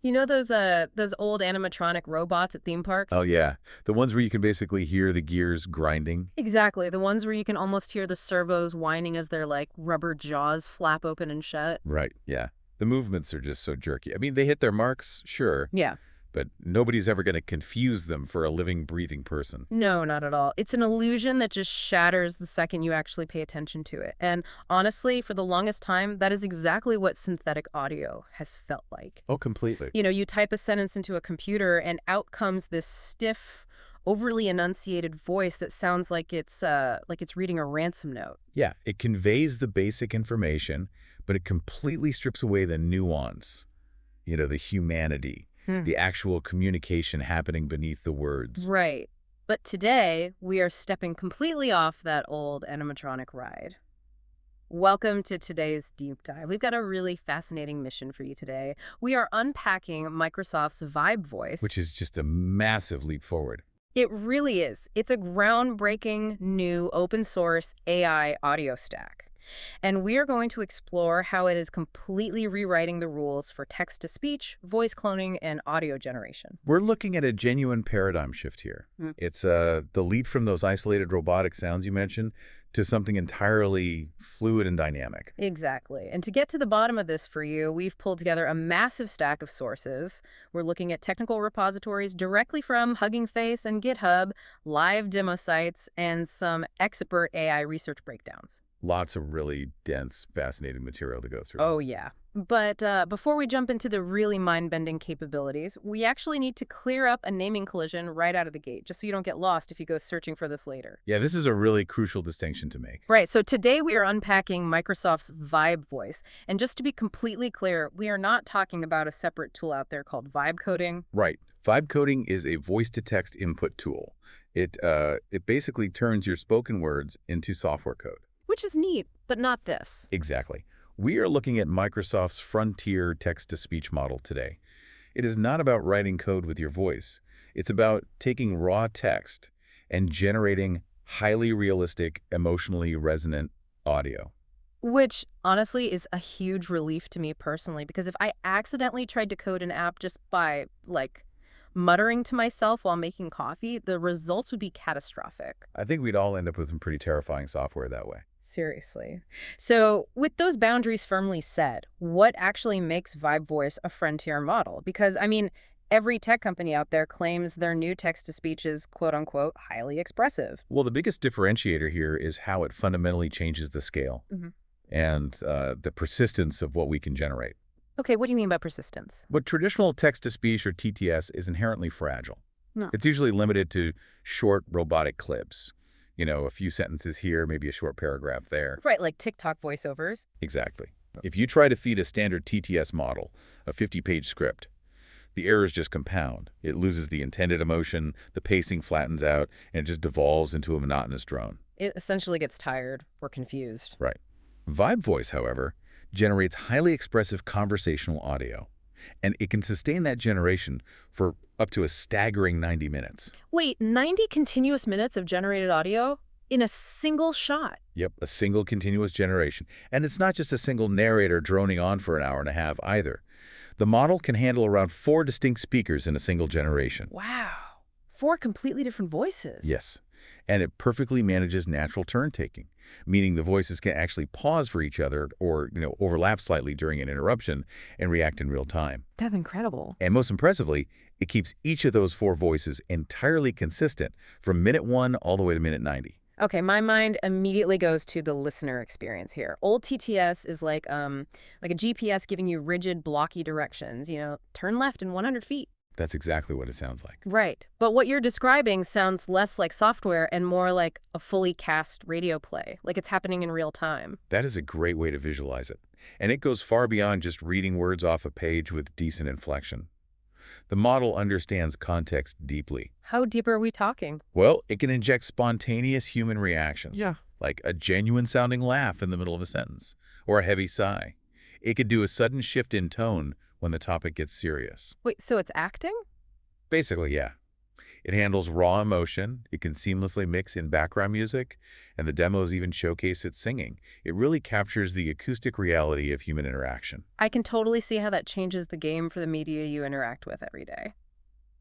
You know those old animatronic robots at theme parks? Oh, yeah. The ones where you can basically hear the gears grinding. Exactly, the ones where you can almost hear the servos whining as their, like, rubber jaws flap open and shut. Right, yeah. The movements are just so jerky. I mean, they hit their marks, sure, Yeah. but nobody's ever going to confuse them for a living, breathing person. No, not at all. It's an illusion that just shatters the second you actually pay attention to it. And honestly, for the longest time, that is exactly what synthetic audio has felt like. Oh, completely. You know, you type a sentence into a computer and out comes this stiff, overly enunciated voice that sounds like it's reading a ransom note. Yeah, it conveys the basic information, but it completely strips away the nuance, the humanity, Hmm. the actual communication happening beneath the words. Right. But today, we are stepping completely off that old animatronic ride. Welcome to today's deep dive. We've got a really fascinating mission for you today. We are unpacking Microsoft's VibeVoice. Which is just a massive leap forward. It really is. It's a groundbreaking new open source AI audio stack. And we are going to explore how it is completely rewriting the rules for text-to-speech, voice cloning, and audio generation. We're looking at a genuine paradigm shift here. Mm. It's the leap from those isolated robotic sounds you mentioned to something entirely fluid and dynamic. Exactly. And to get to the bottom of this for you, we've pulled together a massive stack of sources. We're looking at technical repositories directly from Hugging Face and GitHub, live demo sites, and some expert AI research breakdowns. Lots of really dense, fascinating material to go through. Oh, yeah. But before we jump into the really mind-bending capabilities, we actually need to clear up a naming collision right out of the gate, just so you don't get lost if you go searching for this later. Yeah, this is a really crucial distinction to make. Right, so today we are unpacking Microsoft's VibeVoice. And just to be completely clear, we are not talking about a separate tool out there called vibe coding. Right. Vibe coding is a voice-to-text input tool. It basically turns your spoken words into software code. Which is neat, but not this. Exactly. We are looking at Microsoft's frontier text-to-speech model today. It is not about writing code with your voice. It's about taking raw text and generating highly realistic, emotionally resonant audio. Which, honestly, is a huge relief to me personally, because if I accidentally tried to code an app just by, like, muttering to myself while making coffee, the results would be catastrophic. I think we'd all end up with some pretty terrifying software that way. Seriously. So, with those boundaries firmly set, what actually makes VibeVoice a frontier model? Because, I mean, every tech company out there claims their new text-to-speech is, quote-unquote, highly expressive. Well, the biggest differentiator here is how it fundamentally changes the scale and the persistence of what we can generate. Okay, what do you mean by persistence? But traditional text-to-speech, or TTS, is inherently fragile. No. It's usually limited to short robotic clips. A few sentences here, maybe a short paragraph there. Right, like TikTok voiceovers. Exactly. If you try to feed a standard TTS model a 50-page script, the errors just compound. It loses the intended emotion, the pacing flattens out, and it just devolves into a monotonous drone. It essentially gets tired or confused. Right. VibeVoice, however, generates highly expressive conversational audio, and it can sustain that generation for up to a staggering 90 minutes. Wait, 90 continuous minutes of generated audio in a single shot? Yep, a single continuous generation. And it's not just a single narrator droning on for an hour and a half either. The model can handle around 4 distinct speakers in a single generation. Wow. 4 completely different voices. Yes. And it perfectly manages natural turn-taking, meaning the voices can actually pause for each other or, overlap slightly during an interruption and react in real time. That's incredible. And most impressively, it keeps each of those 4 voices entirely consistent from minute 1 all the way to minute 90. Okay, my mind immediately goes to the listener experience here. Old TTS is like a GPS giving you rigid, blocky directions, turn left in 100 feet. That's exactly what it sounds like. Right. But what you're describing sounds less like software and more like a fully cast radio play, like it's happening in real time. That is a great way to visualize it. And it goes far beyond just reading words off a page with decent inflection. The model understands context deeply. How deep are we talking? Well, it can inject spontaneous human reactions. Yeah. Like a genuine-sounding laugh in the middle of a sentence, or a heavy sigh. It could do a sudden shift in tone when the topic gets serious. Wait, so it's acting? Basically, yeah. It handles raw emotion, it can seamlessly mix in background music, and the demos even showcase its singing. It really captures the acoustic reality of human interaction. I can totally see how that changes the game for the media you interact with every day.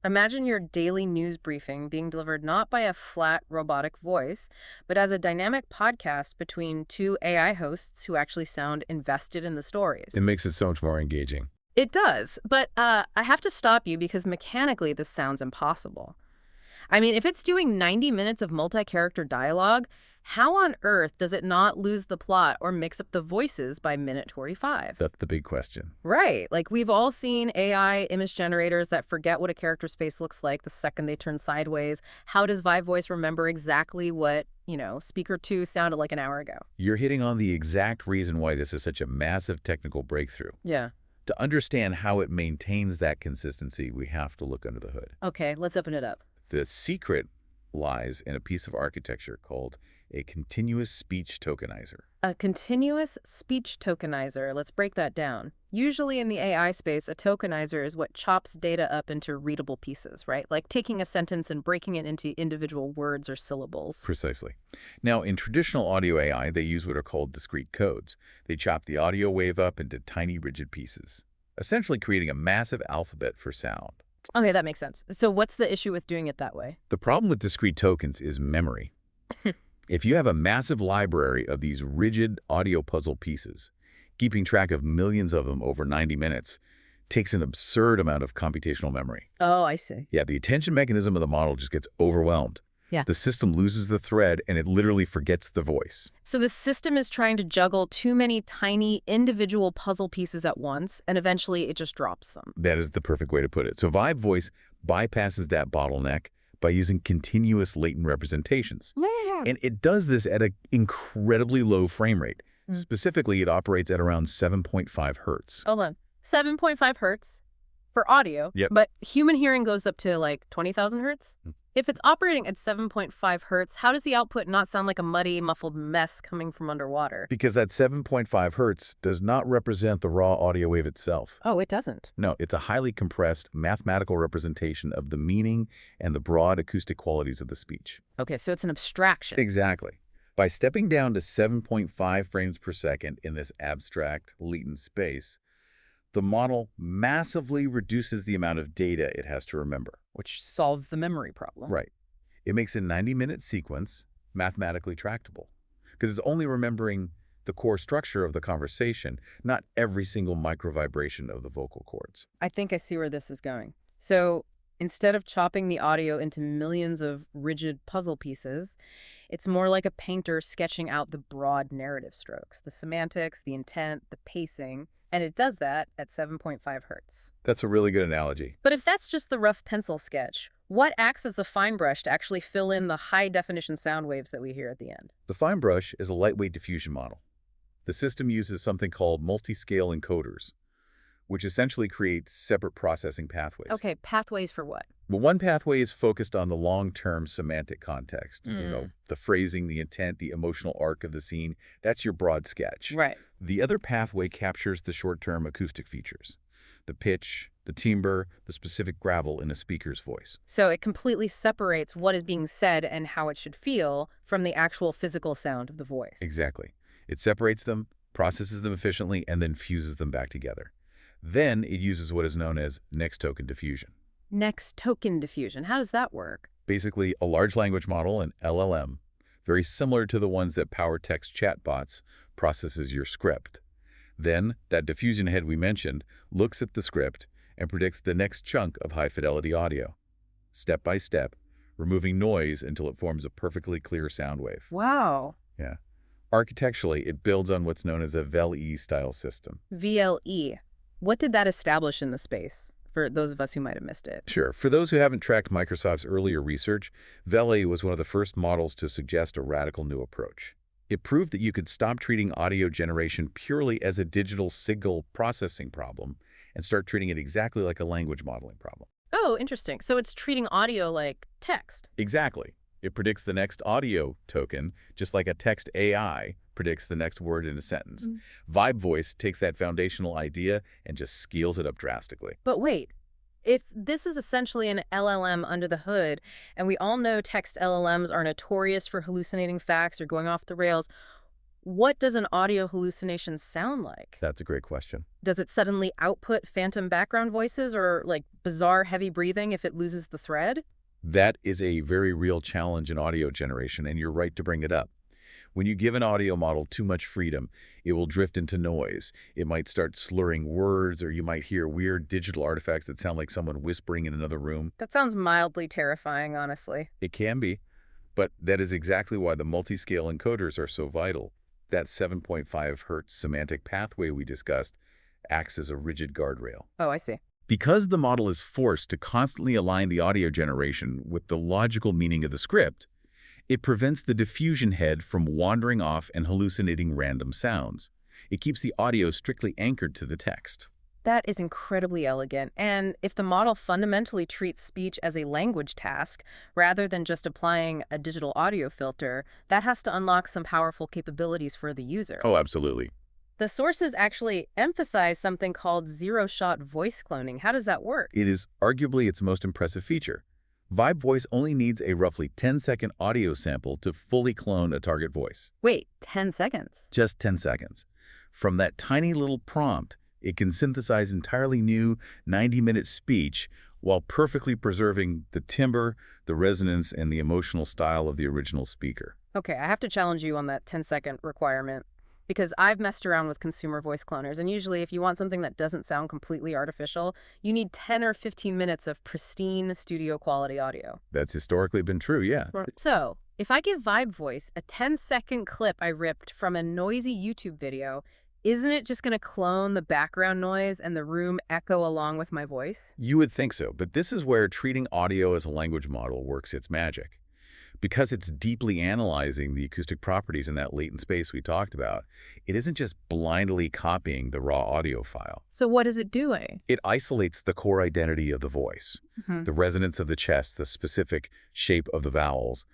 Imagine your daily news briefing being delivered not by a flat robotic voice, but as a dynamic podcast between two AI hosts who actually sound invested in the stories. It makes it so much more engaging. It does, but I have to stop you because mechanically this sounds impossible. I mean, if it's doing 90 minutes of multi-character dialogue, how on earth does it not lose the plot or mix up the voices by minute 45? That's the big question. Right. Like, we've all seen AI image generators that forget what a character's face looks like the second they turn sideways. How does VibeVoice remember exactly what, speaker 2 sounded like an hour ago? You're hitting on the exact reason why this is such a massive technical breakthrough. Yeah. To understand how it maintains that consistency, we have to look under the hood. Okay, let's open it up. The secret lies in a piece of architecture called a continuous speech tokenizer. A continuous speech tokenizer. Let's break that down. Usually in the AI space, a tokenizer is what chops data up into readable pieces, right? Like taking a sentence and breaking it into individual words or syllables. Precisely. Now, in traditional audio AI, they use what are called discrete codes. They chop the audio wave up into tiny, rigid pieces, essentially creating a massive alphabet for sound. Okay, that makes sense. So what's the issue with doing it that way? The problem with discrete tokens is memory. If you have a massive library of these rigid audio puzzle pieces, keeping track of millions of them over 90 minutes takes an absurd amount of computational memory. Oh, I see. Yeah, the attention mechanism of the model just gets overwhelmed. Yeah. The system loses the thread and it literally forgets the voice. So the system is trying to juggle too many tiny individual puzzle pieces at once, and eventually it just drops them. That is the perfect way to put it. So VibeVoice bypasses that bottleneck by using continuous latent representations. Yeah. And it does this at an incredibly low frame rate. Specifically, it operates at around 7.5 hertz. Hold on. 7.5 hertz for audio, Yep. but human hearing goes up to like 20,000 hertz? If it's operating at 7.5 hertz, how does the output not sound like a muddy, muffled mess coming from underwater? Because that 7.5 hertz does not represent the raw audio wave itself. Oh, it doesn't. No, it's a highly compressed mathematical representation of the meaning and the broad acoustic qualities of the speech. Okay, so it's an abstraction. Exactly. By stepping down to 7.5 frames per second in this abstract, latent space, the model massively reduces the amount of data it has to remember. Which solves the memory problem. Right. It makes a 90-minute sequence mathematically tractable because it's only remembering the core structure of the conversation, not every single microvibration of the vocal cords. I think I see where this is going. So instead of chopping the audio into millions of rigid puzzle pieces, it's more like a painter sketching out the broad narrative strokes, the semantics, the intent, the pacing, and it does that at 7.5 hertz. That's a really good analogy. But if that's just the rough pencil sketch, what acts as the fine brush to actually fill in the high-definition sound waves that we hear at the end? The fine brush is a lightweight diffusion model. The system uses something called multi-scale encoders, which essentially creates separate processing pathways. Okay, pathways for what? Well, one pathway is focused on the long-term semantic context, the phrasing, the intent, the emotional arc of the scene. That's your broad sketch. Right. The other pathway captures the short-term acoustic features, the pitch, the timbre, the specific gravel in a speaker's voice. So it completely separates what is being said and how it should feel from the actual physical sound of the voice. Exactly. It separates them, processes them efficiently, and then fuses them back together. Then it uses what is known as next token diffusion. Next token diffusion. How does that work? Basically, a large language model, an LLM, very similar to the ones that power text chatbots, processes your script. Then, that diffusion head we mentioned looks at the script and predicts the next chunk of high-fidelity audio, step by step, removing noise until it forms a perfectly clear sound wave. Wow. Yeah. Architecturally, it builds on what's known as a VLE style system. VLE. What did that establish in the space, for those of us who might have missed it? Sure. For those who haven't tracked Microsoft's earlier research, VLE was one of the first models to suggest a radical new approach. It proved that you could stop treating audio generation purely as a digital signal processing problem and start treating it exactly like a language modeling problem. Oh, interesting. So it's treating audio like text. Exactly. It predicts the next audio token, just like a text AI predicts the next word in a sentence. VibeVoice takes that foundational idea and just scales it up drastically. But wait, if this is essentially an LLM under the hood, and we all know text LLMs are notorious for hallucinating facts or going off the rails, what does an audio hallucination sound like? That's a great question. Does it suddenly output phantom background voices or, like, bizarre heavy breathing if it loses the thread? That is a very real challenge in audio generation, and you're right to bring it up. When you give an audio model too much freedom, it will drift into noise. It might start slurring words, or you might hear weird digital artifacts that sound like someone whispering in another room. That sounds mildly terrifying, honestly. It can be, but that is exactly why the multi-scale encoders are so vital. That 7.5 hertz semantic pathway we discussed acts as a rigid guardrail. Oh, I see. Because the model is forced to constantly align the audio generation with the logical meaning of the script, it prevents the diffusion head from wandering off and hallucinating random sounds. It keeps the audio strictly anchored to the text. That is incredibly elegant. And if the model fundamentally treats speech as a language task, rather than just applying a digital audio filter, that has to unlock some powerful capabilities for the user. Oh, absolutely. The sources actually emphasize something called zero-shot voice cloning. How does that work? It is arguably its most impressive feature. VibeVoice only needs a roughly 10-second audio sample to fully clone a target voice. Wait, 10 seconds? Just 10 seconds. From that tiny little prompt, it can synthesize entirely new 90-minute speech while perfectly preserving the timbre, the resonance, and the emotional style of the original speaker. Okay, I have to challenge you on that 10-second requirement, because I've messed around with consumer voice cloners, and usually if you want something that doesn't sound completely artificial, you need 10 or 15 minutes of pristine studio quality audio. That's historically been true, yeah. So, if I give VibeVoice a 10-second clip I ripped from a noisy YouTube video, isn't it just going to clone the background noise and the room echo along with my voice? You would think so, but this is where treating audio as a language model works its magic. Because it's deeply analyzing the acoustic properties in that latent space we talked about, it isn't just blindly copying the raw audio file. So what is it doing? It isolates the core identity of the voice, the resonance of the chest, the specific shape of the vowels,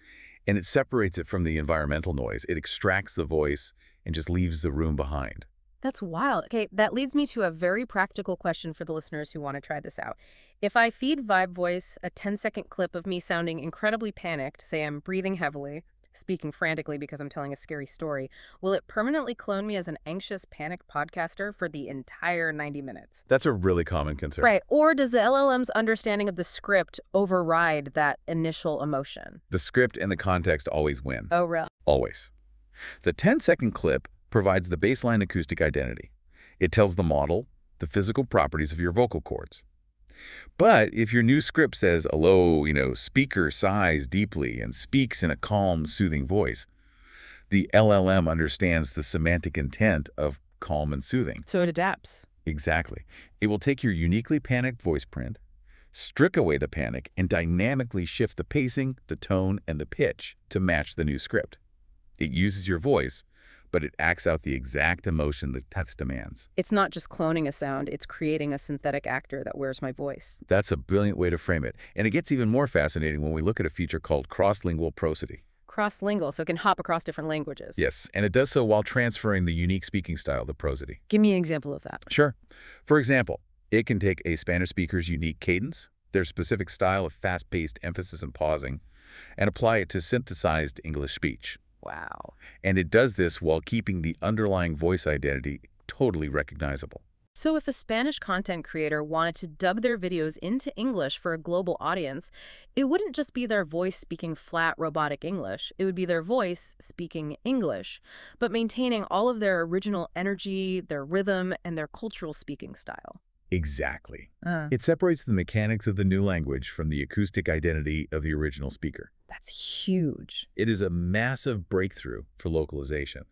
and it separates it from the environmental noise. It extracts the voice and just leaves the room behind. That's wild. Okay, that leads me to a very practical question for the listeners who want to try this out. If I feed VibeVoice a 10-second clip of me sounding incredibly panicked, say I'm breathing heavily, speaking frantically because I'm telling a scary story, will it permanently clone me as an anxious, panicked podcaster for the entire 90 minutes? That's a really common concern. Right. Or does the LLM's understanding of the script override that initial emotion? The script and the context always win. Oh, really? Always. The 10-second clip provides the baseline acoustic identity. It tells the model the physical properties of your vocal cords. But if your new script says, hello, speaker sighs deeply and speaks in a calm, soothing voice, the LLM understands the semantic intent of calm and soothing. So it adapts. Exactly. It will take your uniquely panicked voice print, strip away the panic, and dynamically shift the pacing, the tone, and the pitch to match the new script. It uses your voice, but it acts out the exact emotion the text demands. It's not just cloning a sound, it's creating a synthetic actor that wears my voice. That's a brilliant way to frame it. And it gets even more fascinating when we look at a feature called cross-lingual prosody. Cross-lingual, so it can hop across different languages. Yes, and it does so while transferring the unique speaking style, the prosody. Give me an example of that. Sure. For example, it can take a Spanish speaker's unique cadence, their specific style of fast-paced emphasis and pausing, and apply it to synthesized English speech. Wow. And it does this while keeping the underlying voice identity totally recognizable. So if a Spanish content creator wanted to dub their videos into English for a global audience, it wouldn't just be their voice speaking flat robotic English. It would be their voice speaking English, but maintaining all of their original energy, their rhythm, and their cultural speaking style. Exactly. It separates the mechanics of the new language from the acoustic identity of the original speaker. That's huge. It is a massive breakthrough for localization.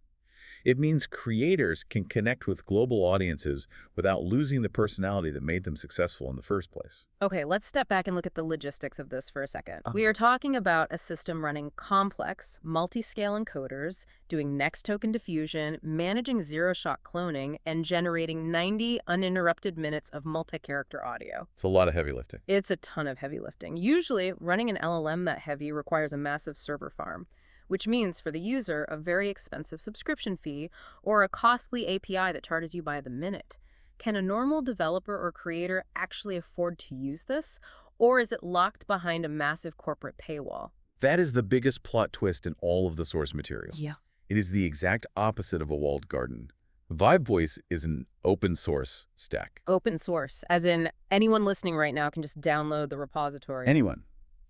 It means creators can connect with global audiences without losing the personality that made them successful in the first place. Okay, let's step back and look at the logistics of this for a second. We are talking about a system running complex, multi-scale encoders, doing next token diffusion, managing zero-shot cloning, and generating 90 uninterrupted minutes of multi-character audio. It's a lot of heavy lifting. It's a ton of heavy lifting. Usually, running an LLM that heavy requires a massive server farm, which means for the user a very expensive subscription fee or a costly API that charges you by the minute. Can a normal developer or creator actually afford to use this? Or is it locked behind a massive corporate paywall? That is the biggest plot twist in all of the source material. Yeah. It is the exact opposite of a walled garden. VibeVoice is an open source stack. Open source, as in anyone listening right now can just download the repository. Anyone.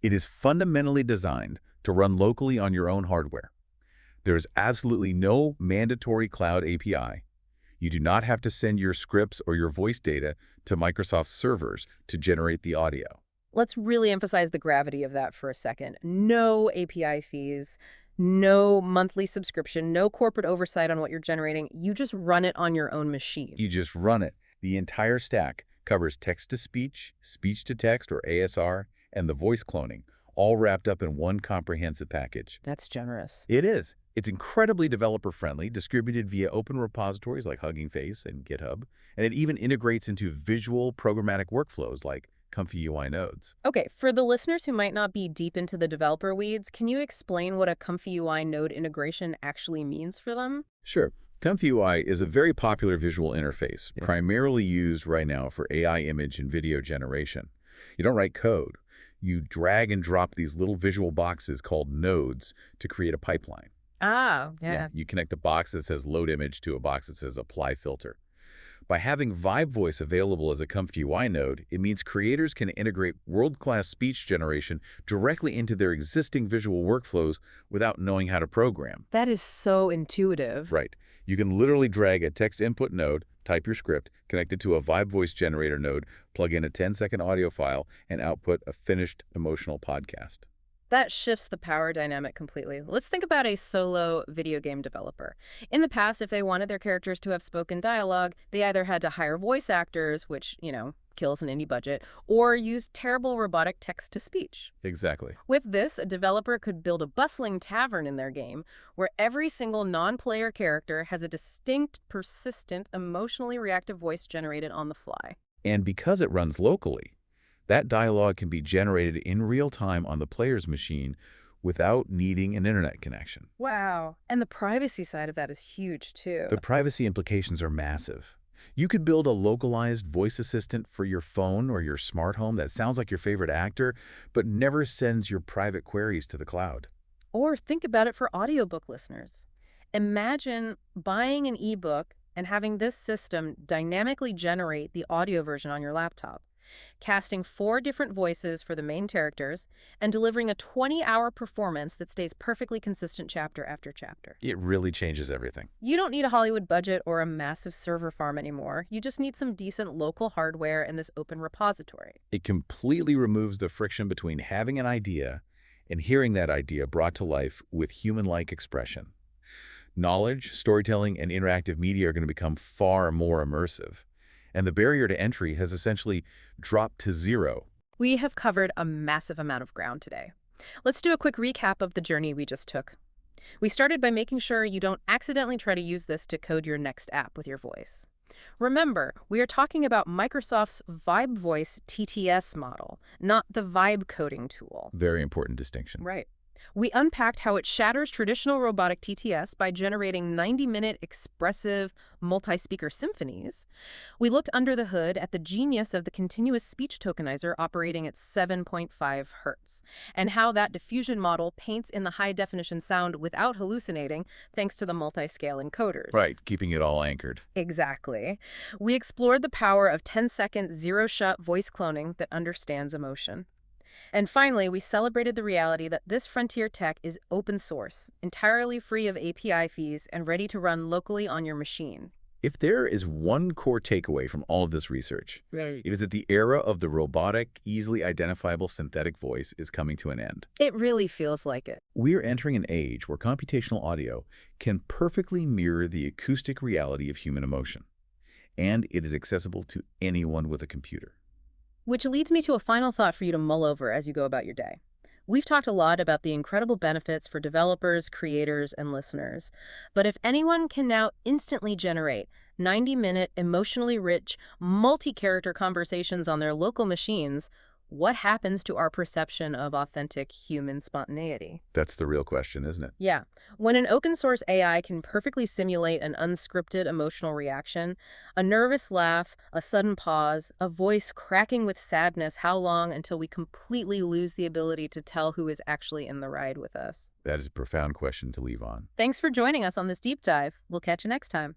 It is fundamentally designed to run locally on your own hardware. There is absolutely no mandatory cloud API. You do not have to send your scripts or your voice data to Microsoft servers to generate the audio. Let's really emphasize the gravity of that for a second. No API fees, no monthly subscription, no corporate oversight on what you're generating. You just run it on your own machine. You just run it. The entire stack covers text-to-speech, speech-to-text or ASR, and the voice cloning, all wrapped up in one comprehensive package. That's generous. It is. It's incredibly developer-friendly, distributed via open repositories like Hugging Face and GitHub, and it even integrates into visual programmatic workflows like Comfy UI nodes. Okay, for the listeners who might not be deep into the developer weeds, can you explain what a Comfy UI node integration actually means for them? Sure. Comfy UI is a very popular visual interface, primarily used right now for AI image and video generation. You don't write code. You drag and drop these little visual boxes called nodes to create a pipeline. Ah, yeah. You connect a box that says load image to a box that says apply filter. By having VibeVoice available as a Comfy UI node, it means creators can integrate world-class speech generation directly into their existing visual workflows without knowing how to program. That is so intuitive. Right. You can literally drag a text input node, type your script, connect it to a VibeVoice generator node, plug in a 10-second audio file, and output a finished emotional podcast. That shifts the power dynamic completely. Let's think about a solo video game developer. In the past, if they wanted their characters to have spoken dialogue, they either had to hire voice actors, which, kills an indie budget, or use terrible robotic text-to-speech. Exactly. With this, a developer could build a bustling tavern in their game where every single non-player character has a distinct, persistent, emotionally reactive voice generated on the fly. And because it runs locally, that dialogue can be generated in real time on the player's machine without needing an internet connection. Wow. And the privacy side of that is huge, too. The privacy implications are massive. You could build a localized voice assistant for your phone or your smart home that sounds like your favorite actor, but never sends your private queries to the cloud. Or think about it for audiobook listeners. Imagine buying an ebook and having this system dynamically generate the audio version on your laptop, casting 4 different voices for the main characters, and delivering a 20-hour performance that stays perfectly consistent chapter after chapter. It really changes everything. You don't need a Hollywood budget or a massive server farm anymore. You just need some decent local hardware and this open repository. It completely removes the friction between having an idea and hearing that idea brought to life with human-like expression. Knowledge, storytelling, and interactive media are going to become far more immersive. And the barrier to entry has essentially dropped to zero. We have covered a massive amount of ground today. Let's do a quick recap of the journey we just took. We started by making sure you don't accidentally try to use this to code your next app with your voice. Remember, we are talking about Microsoft's VibeVoice TTS model, not the vibe coding tool. Very important distinction. Right. We unpacked how it shatters traditional robotic TTS by generating 90-minute expressive multi-speaker symphonies. We looked under the hood at the genius of the continuous speech tokenizer operating at 7.5 hertz, and how that diffusion model paints in the high-definition sound without hallucinating thanks to the multi-scale encoders. Right, keeping it all anchored. Exactly. We explored the power of 10-second zero-shot voice cloning that understands emotion. And finally, we celebrated the reality that this frontier tech is open source, entirely free of API fees, and ready to run locally on your machine. If there is one core takeaway from all of this research, it is that the era of the robotic, easily identifiable synthetic voice is coming to an end. It really feels like it. We're entering an age where computational audio can perfectly mirror the acoustic reality of human emotion, and it is accessible to anyone with a computer. Which leads me to a final thought for you to mull over as you go about your day. We've talked a lot about the incredible benefits for developers, creators, and listeners. But if anyone can now instantly generate 90-minute, emotionally rich, multi-character conversations on their local machines, what happens to our perception of authentic human spontaneity? That's the real question, isn't it? Yeah. When an open source AI can perfectly simulate an unscripted emotional reaction, a nervous laugh, a sudden pause, a voice cracking with sadness, how long until we completely lose the ability to tell who is actually in the ride with us? That is a profound question to leave on. Thanks for joining us on this deep dive. We'll catch you next time.